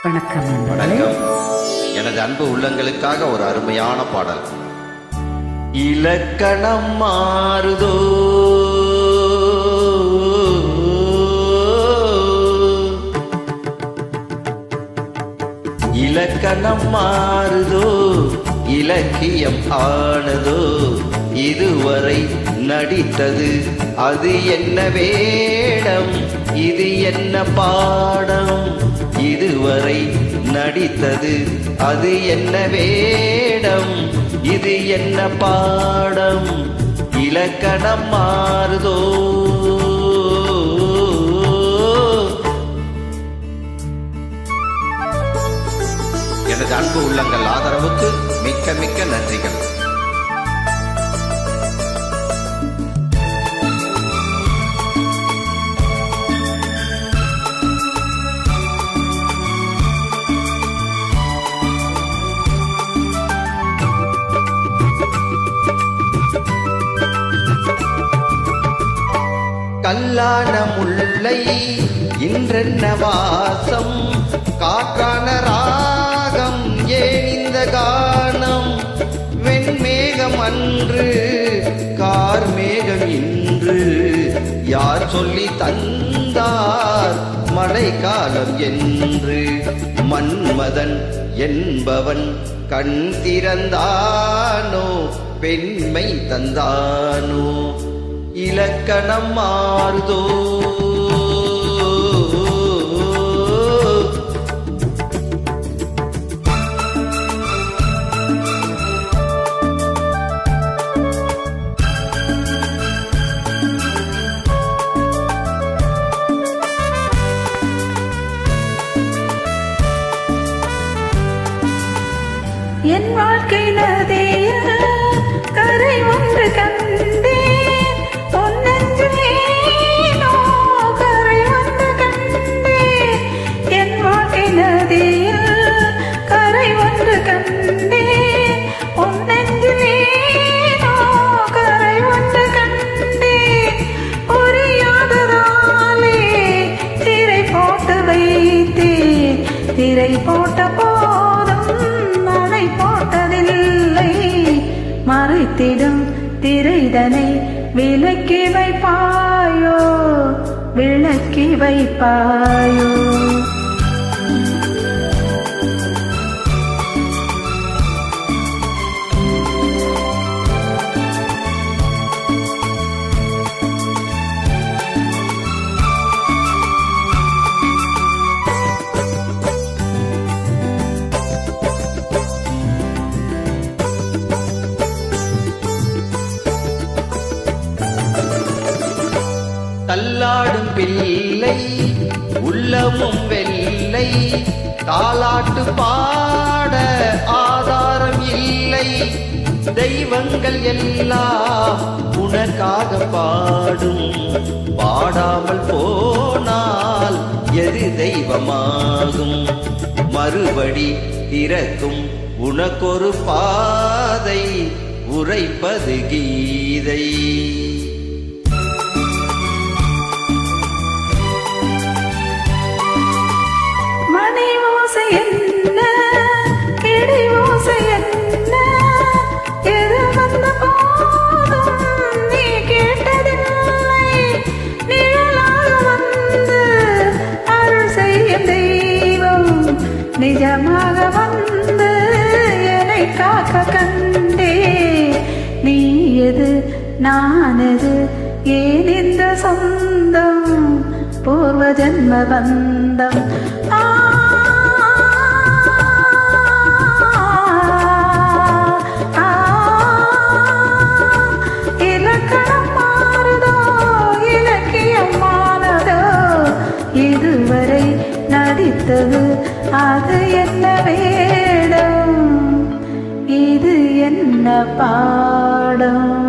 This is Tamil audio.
வணக்கம். எனது அன்பு உள்ளங்களுக்காக ஒரு அருமையான பாடல். இலக்கணம் மாறுதோ இலக்கணம் மாறுதோ இலக்கியம் ஆனதோ இதுவரை நடித்தது அது என்ன வேடம் இது என்ன பாடம் இதுவரை நடித்தது அது என்ன வேடம் இது என்ன பாடம் இலக்கணம் மாறுதோ. எனது அன்பு உள்ளங்கள் ஆதரவுக்கு மிக்க மிக்க நன்றிகள். கல்லான முல்லை இன்றென்ன வாசம் காற்றான ராகம் ஏன் இந்த கானம் வெண்மேகம் அன்று கார்மேகம் இன்று யார் சொல்லி தந்தார் மழைக்காலம் என்று மன்மதன் என்பவன் கண் திறந்தானோ பெண்மை தந்தானோ இலக்கணம் மாறுதோ. என் வாழ்க்கை நதியில் கரை ஒன்று கண்டேன் பொன்னஞ்சிலேனோ கரை ஒன்று கண்டேன் என் வாழ்க்கை நதியில் கரை ஒன்று கண்டேன் பொன்னஞ்சிலேனோ கரை ஒன்று கண்டேன் புரியாததாலே திரை போட்டு வைத்தேன் திரை போட்ட போட்டதில்லை மறைத்திடும் திரைதனை விலக்கி வைப்பாயோ விளக்கி வைப்பாயோ. தள்ளாடும் பிள்ளை உள்ளமும் வெள்ளை தாலாட்டு பாட ஆதாரம் இல்லை தெய்வங்கள் எல்லாம் உனக்காக பாடும் பாடாமல் போனால் எது தெய்வமாகும் மறுபடி திறக்கும் உனக்கொரு பாதை உரைப்பது கீதை. என்ன கிளி ஓசை என்ன எது வந்த போதும் நீ கேட்டதில்லை நிழலாக வந்து அருள் செய்யும் தெய்வம் நிஜமாக வந்து என்னை காக்க கண்டே நீ எது நான் எது ஏன் இந்த சொந்தம் பூர்வ ஜன்ம பந்தம். இதுவரை நடித்தது அது என்ன வேடம் இது என்ன பாடம்.